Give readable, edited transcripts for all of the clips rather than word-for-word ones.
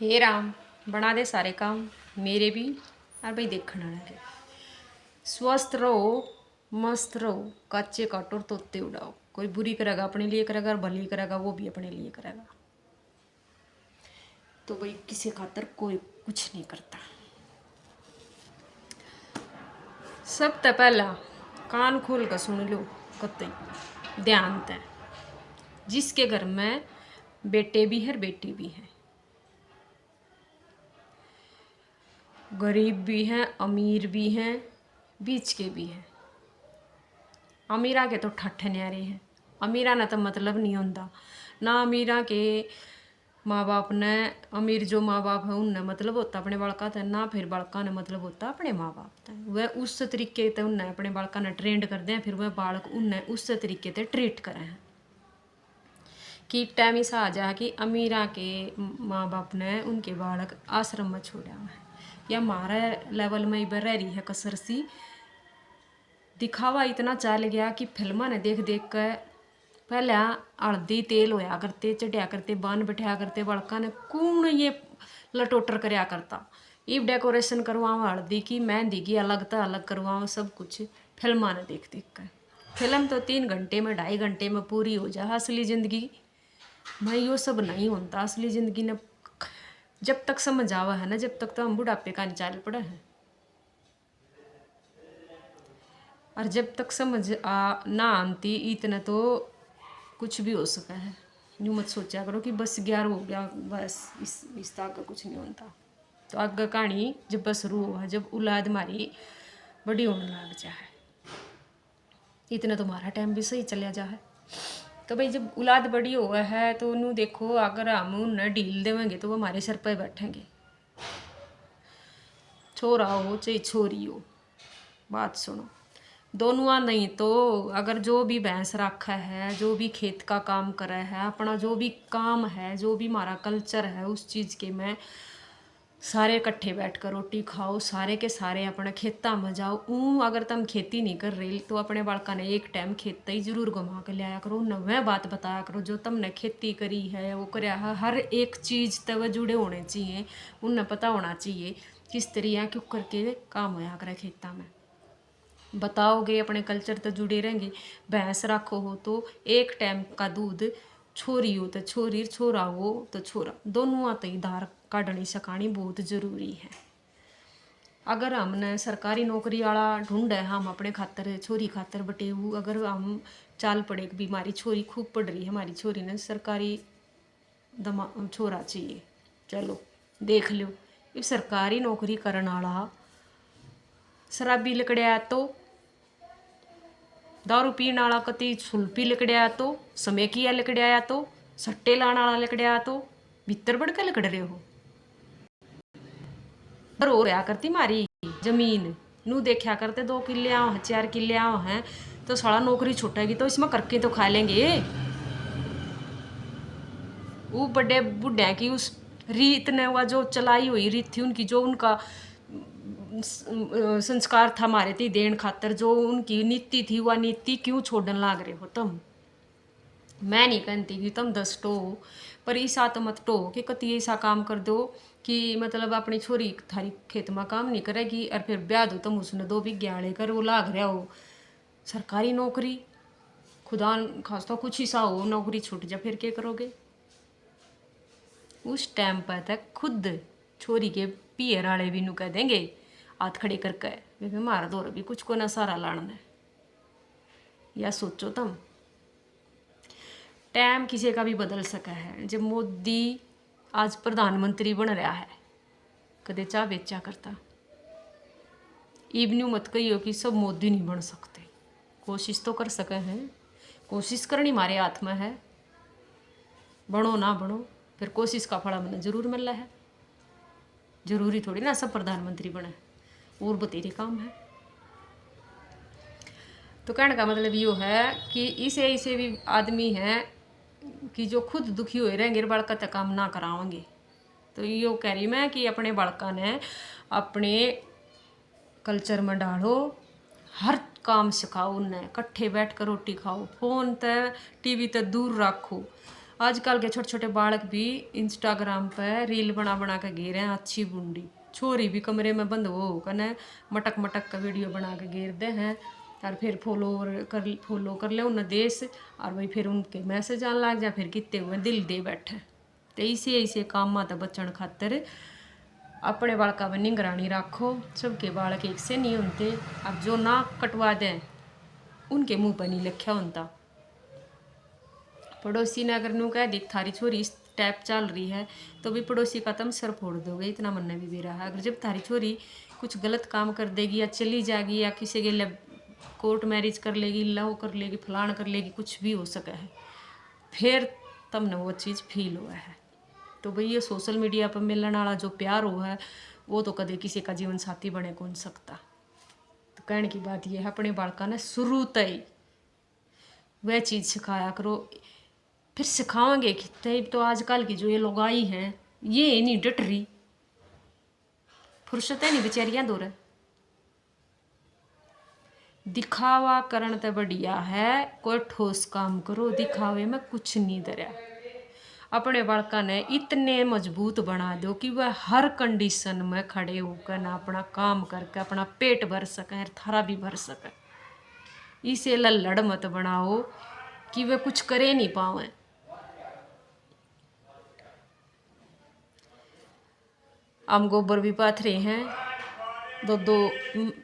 हे राम बना दे सारे काम मेरे भी और भाई देखने वाले स्वस्थ रहो मस्त रहो कच्चे काटो और तोते उड़ाओ। कोई बुरी करेगा अपने लिए करेगा और भली करेगा वो भी अपने लिए करेगा। तो भाई किसी खातर कोई कुछ नहीं करता। सब तो पहला कान खोल कर सुन लो कतई ध्यान ते। जिसके घर में बेटे भी है बेटी भी है, गरीब भी हैं अमीर भी हैं बीच के भी हैं। अमीरा के तो ठट्ठ न्यारे हैं। अमीरा ना तो मतलब नहीं होता ना अमीरा के माँ बाप ने अमीर जो माँ बाप है उनने मतलब होता अपने बालका थे ना फिर बालका ने मतलब होता अपने माँ बाप थे। वह उस तरीके से उनने अपने बालका ने ट्रेंड कर दें फिर वह बालक उनने उस तरीके से ट्रीट करें हैं कि टाइम ऐसा आ जा कि अमीरा के माँ बाप ने उनके बालक आश्रम में छोड़ा है या हमारे लेवल में ही रह रही है कसर सी। दिखावा इतना चल गया कि फिल्मा ने देख देख कर पहले हल्दी तेल होया करते चढ़िया करते बान बैठाया करते बड़का ने कौन ये लटोटर करया करता। इब डेकोरेशन करवाओ हल्दी की मेहंदी की अलग तो अलग करवाओ सब कुछ फिल्मा ने देख देख कर। फिल्म तो 3 घंटे में 2.5 घंटे में पूरी हो जाए। असली ज़िंदगी में यो सब नहीं होता। असली ज़िंदगी ने जब तक समझ आवा है ना जब तक तो हम बुढ़ापे का निचाल पड़ा है और जब तक समझ ना आती इतना तो कुछ भी हो सका है। यूँ मत सोचा करो कि बस 11 हो गया बस इस तक का कुछ नहीं होता। तो आगे कहानी जब बस शुरू हुआ जब औलाद हमारी बड़ी होने लग जाए इतना तुम्हारा टाइम भी सही चला जा है। तो भाई जब औलाद बड़ी हुआ है तो उन्हें देखो अगर हम उन्हें ढील देवेंगे तो वो हमारे सर पर बैठेंगे। छोरा हो चाहे छोरी हो बात सुनो दोनों नहीं तो अगर जो भी भैंस रखा है जो भी खेत का काम करे है अपना जो भी काम है जो भी हमारा कल्चर है उस चीज़ के में सारे इकट्ठे बैठ कर रोटी खाओ सारे के सारे अपने खेता में जाओ। अगर तुम खेती नहीं कर रही तो अपने बालका ने एक टाइम खेत ही जरूर घुमा के लिया करो। न वह बात बताया करो जो तुमने खेती करी है वो कराया है हर एक चीज़ तब जुड़े होने चाहिए। उन्हें पता होना चाहिए किस तरह क्यों करके काम होया करे खेता में बताओगे अपने कल्चर तो जुड़े रहेंगे। भैंस रखो हो तो एक टाइम का दूध छोरी हो तो छोरी छोरा हो तो छोरा दोनों आते ही धार काटनी सकानी बहुत ज़रूरी है। अगर हमने सरकारी नौकरी वाला ढूंढ है हम अपने खातर छोरी खातर बटेऊ अगर हम चाल पड़े कि हमारी छोरी खूब पढ़ रही है हमारी छोरी ने सरकारी छोरा चाहिए चलो देख लो ये सरकारी नौकरी करने वाला शराबी लिकड़िया तो दारू पीने वाला कति सुल्पी लिकड़िया तो समेकिया लिकड़िया तो सट्टे लाने वाला लिकड़िया तो भीतर बढ़ के लिकड़ रहे हो। पर हो रहा करती मारी जमीन नू देखा करते 2 किले आओ हैं 4 किले आओ हैं तो सारा नौकरी छूटेगी तो इसमें करके तो खा लेंगे। वो बड़े बुढ़े की उस रीत ने वह जो चलाई हुई रीत थी उनकी जो उनका संस्कार था हमारे ती देन खातर जो उनकी नीति थी वह नीति क्यों छोड़ने लाग रहे हो तुम। मैं नहीं कहती कि तुम 10 टो पर ऐसा तो मत टो कि कति ऐसा काम कर दो कि मतलब अपनी छोरी थारी खेत में काम नहीं करेगी और फिर ब्याह दो तुम उसने 2 बिघा लेकर वो लाग रहा हो सरकारी नौकरी खुदा खास्ता कुछ ऐसा हो नौकरी छूट जा फिर क्या करोगे। उस टाइम पर तक खुद छोरी के पियर वाले भी नू कह देंगे हाथ खड़े करके वे मारा दौर भी कुछ को ना सारा लाना या सोचो तुम। टाइम किसी का भी बदल सका है। जब मोदी आज प्रधानमंत्री बन रहा है कदे चाह बेचा करता इब न्यू मत कहियो कि सब मोदी नहीं बन सकते। कोशिश तो कर सके हैं कोशिश करनी हमारे हाथ में है। बनो ना बनो फिर कोशिश का फल हमें जरूर मिल रहा है। जरूरी थोड़ी ना सब प्रधानमंत्री बने और बतेरे काम है। तो कहने का मतलब यो है कि इसे भी आदमी हैं कि जो खुद दुखी हुए रहेंगे बालका तक काम ना करावेंगे। तो यो कह रही मैं कि अपने बालका ने अपने कल्चर में डालो हर काम सिखाओ उन्हें इकट्ठे बैठ कर रोटी खाओ फोन ते टीवी ते दूर रखो आजकल के छोटे छोटे बालक भी इंस्टाग्राम पे रील बना बना के घेर रहे हैं अच्छी बूंदी। छोरी भी कमरे में बंद हो कने मटक मटक का वीडियो बना के घेर दे हैं और फिर फॉलो कर ले उन देश और वही फिर उनके मैसेज आने लग जाए, फिर कितने हुए दिल दे बैठे। तो ऐसे काम तो बचन खातर अपने बालका में निगरानी रखो। सबके बालक एक से नहीं होते, अब जो नाक कटवा दें उनके मुंह पर नहीं लिखा होता। पड़ोसी ने अगर नू कह दी थारी छोरी इस टाइप चल रही है तो भी पड़ोसी का तुम सर फोड़ दोगे, इतना मन भी दे रहा है। अगर जब थारी छोरी कुछ गलत काम कर देगी या चली जाएगी या किसी के कोर्ट मैरिज कर लेगी, लव कर लेगी, फलान कर लेगी, कुछ भी हो सके है, फिर तब न वो चीज़ फील हुआ है। तो भाई ये सोशल मीडिया पर मिलने वाला जो प्यार हो है वो तो कदे किसी का जीवन साथी बने कौन सकता। तो कहने की बात ये है अपने बालका ने शुरू तय वह चीज़ सिखाया करो। फिर सिखाओगे कि तो आजकल की जो ये लोगाई हैं ये नहीं डट रही, फुर्सत है नहीं बेचारियां दो रहे। दिखावा करण तो बढ़िया है, कोई ठोस काम करो, दिखावे में कुछ नहीं डरा। अपने बालका ने इतने मजबूत बना दो कि वह हर कंडीशन में खड़े होकर ना अपना काम करके अपना पेट भर सके और थारा भी भर सके। इसे लल्लड़ मत बनाओ कि वे कुछ करे नहीं पावे। हम गोबर भी पाथरे हैं, दो दो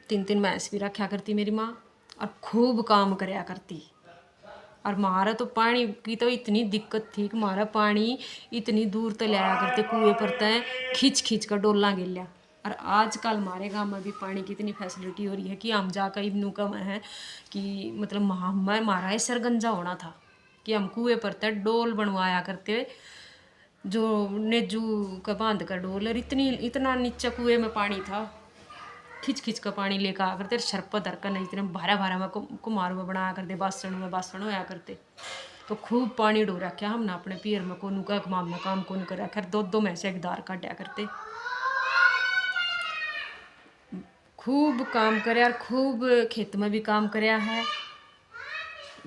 तीन तीन भैंस भी रखा करती मेरी माँ और खूब काम करया करती। और मारा तो पानी की तो इतनी दिक्कत थी कि मारा पानी इतनी दूर तक लाया करते कुएं पर तय खींच खींच कर डोला गिल्या। और आजकल हमारे गांव में भी पानी की इतनी फैसिलिटी हो रही है कि हम जाकर इबनू कम है कि मतलब हमें हमारा ही सरगंजा होना था कि हम कुएं पर तय डोल बनवाया करते, जो नेजू का बांध कर डोल। और इतना नीचे कुएं में पानी था, खिंच खिंच का पानी लेकर आ करते, शरपत धरकर नहीं इतने भारा भारा में कुमार में बनाया करते, बासण होया करते। तो खूब पानी डो रखा हमने अपने पियर में कोनू का माम में काम कोन कर रखा, दो दो में से एक दार काटा करते। खूब काम करया और खूब खेत में भी काम करया है।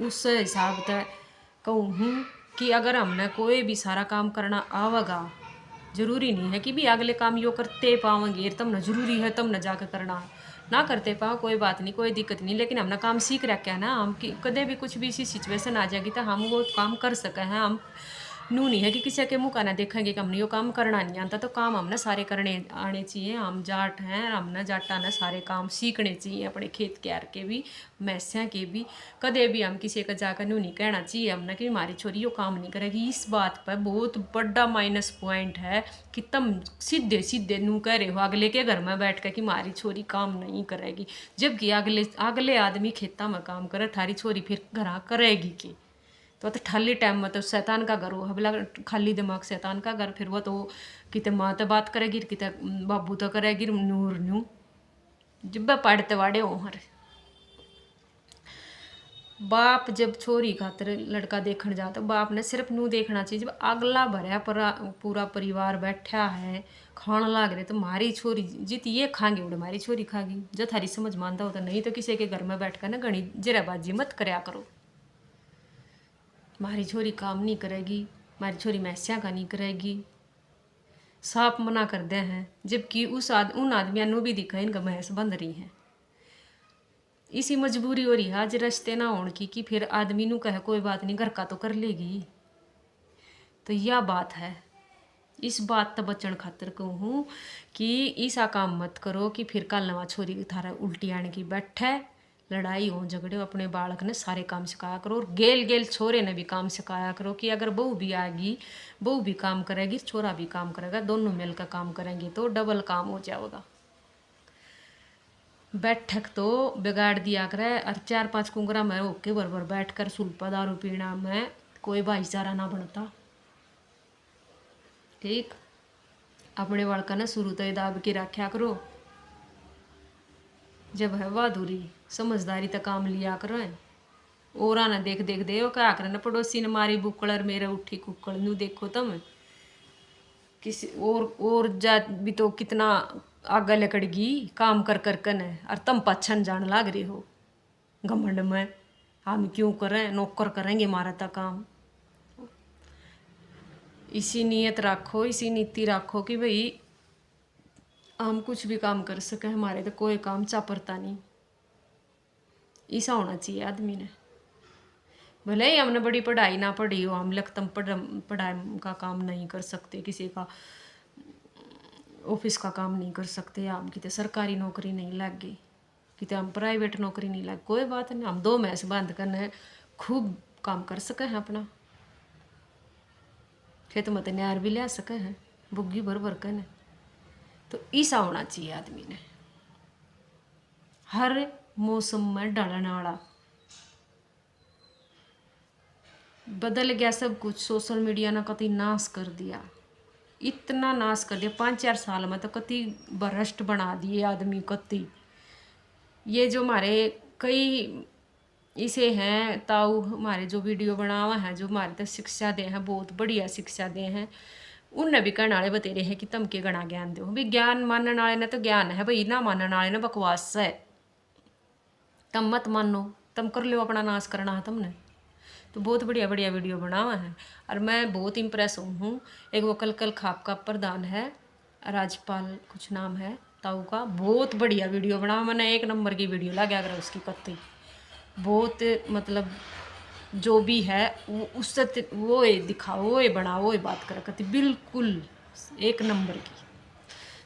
उस हिसाब से कहूँ हूँ कि अगर हमने कोई भी सारा काम करना आवेगा, जरूरी नहीं है कि भी अगले काम यो करते पावेंगे तब ना जरूरी है तब ना जाकर करना, ना करते पाओ कोई बात नहीं, कोई दिक्कत नहीं, लेकिन हमने काम सीख रखा है ना। हम कदे भी कुछ भी ऐसी सिचुएशन आ जाएगी तो हम वो काम कर सके हैं। हम नू नहीं है कि किसी के मुँह का ना देखेंगे कि हमने यो काम करना नहीं आता। तो काम हमने सारे करने आने चाहिए। हम जाट हैं, हमने जाटा ने सारे काम सीखने चाहिए, अपने खेत क्यार के भी मैस्या के भी। कदे भी हम किसी का जाकर नू नहीं कहना चाहिए हमने कि हमारी छोरी यो काम नहीं करेगी। इस बात पर बहुत बड़ा माइनस पॉइंट है कि तुम सीधे सीधे नू कह रहे हो अगले के घर में बैठ कर कि हमारी छोरी काम नहीं करेगी, जबकि अगले आदमी खेता में काम करे, थारी छोरी फिर घर करेगी की। तो खाली टाइम में तो शैतान का घर हो हबला, खाली दिमाग शैतान का घर। फिर वो तो किते माँ तो बात करेगी, किते बाबू तो करेगी, नूर नू जब पढ़ते वाड़े हो हर बाप जब छोरी खातर लड़का देखने जाता बाप ने सिर्फ नू देखना चाहिए। जब अगला भरया पूरा परिवार बैठा है खाना लाग रहे तो मारी छोरी जित ये खाएंगे उड़े मारी छोरी खागी। जो थारी समझ मानता होता, नहीं तो किसी के घर में बैठ कर ना घनी जराबाजी मत करया करो। मारी छोरी काम नहीं करेगी, मारी छोरी मैस्या का नहीं करेगी, साफ मना कर दे हैं। जबकि उन आदमियों ने भी दिखा इनका भैंस बंध रही है। इसी मजबूरी हो रही है आज रिश्ते ना होने की कि फिर आदमी नू कहे कोई बात नहीं घर का तो कर लेगी। तो यह बात है, इस बात तो बचन खातर कहूँ कि ऐसा काम मत करो कि फिर कल नवा छोरी थारा उल्टी आने की बैठे, लड़ाई हो झगड़े हो। अपने बालक ने सारे काम सिखाया करो और गेल गेल छोरे ने भी काम सिखाया करो कि अगर बहू भी आएगी, बहू भी काम करेगी, छोरा भी काम करेगा, दोनों मिलकर काम करेंगे तो डबल काम हो जाएगा। बैठक तो बिगाड़ दिया करे और 4-5 कुंगरा में होके बरबर बैठ कर सुल्पा दारू पीना में कोई भाईचारा ना बनता। ठीक, अपने बालका ने शुरू तो दाब के रखा करो, जब है बहादुरी समझदारी तक काम लिया करो। और ना देख देख दे क्या करे ना पड़ोसी ने मारी बुक्कड़ और मेरे उठी कुक्कड़ नू देखो तुम किसी और जा भी तो कितना आगे लकड़गी काम कर कर कन और तुम पछन जान लाग रहे हो घमंड में। हम क्यों करें, नौकर करेंगे मारा था काम। इसी नीयत रखो, इसी नीति रखो कि भाई हम कुछ भी काम कर सके, हमारे तो कोई काम चापरता नहीं। ऐसा होना चाहिए आदमी ने। भले ही हमने बड़ी पढ़ाई ना पढ़ी हो, हम लखतम पढ़ाई का काम नहीं कर सकते, किसी का ऑफिस का काम नहीं कर सकते, हम कितने सरकारी नौकरी नहीं लग गई, कितने हम प्राइवेट नौकरी नहीं लग, कोई बात नहीं, हम 2 मैस बंद करना है, खूब काम कर सके हैं अपना, खेत में न्यार भी ले सके हैं, बुग्गी भर भर कर। तो ऐसा होना चाहिए आदमी ने, हर मौसम में ढलने वाला। बदल गया सब कुछ, सोशल मीडिया ने कति नाश कर दिया, इतना नाश कर दिया 5-4 साल में, तो कति भ्रष्ट बना दिए आदमी कति। ये जो हमारे कई इसे हैं ताऊ, हमारे जो वीडियो बनावा है, जो हमारे तक शिक्षा दे हैं, बहुत बढ़िया शिक्षा दे हैं, उनने भी कहने वाले बतेरे हैं कि तम के गणा ज्ञान दो भी। ज्ञान मानने वाले ने तो ज्ञान है भाई, ना मानने वाले ने बकवास है। तम मत मानो, तम कर लो, अपना नाश करना है तुमने। तो बहुत बढ़िया बढ़िया वीडियो बनावा है, और मैं बहुत इम्प्रेस हूँ। एक वो कल खाप का प्रधान है, राजपाल कुछ नाम है ताऊ का, बहुत बढ़िया वीडियो बनावा, मैंने 1 नंबर की वीडियो लगा कर उसकी कत्ती, बहुत मतलब जो भी है वो उससे वो दिखाओ, वो बनाओ, वो बात कर करती बिल्कुल 1 नंबर की।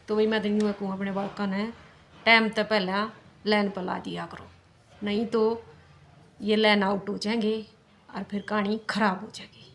तो वही मैं तो कहूँ अपने बालका ने टाइम तो पहला लाइन पर ला दिया करो, नहीं तो ये लाइन आउट हो जाएंगे और फिर कहानी खराब हो जाएगी।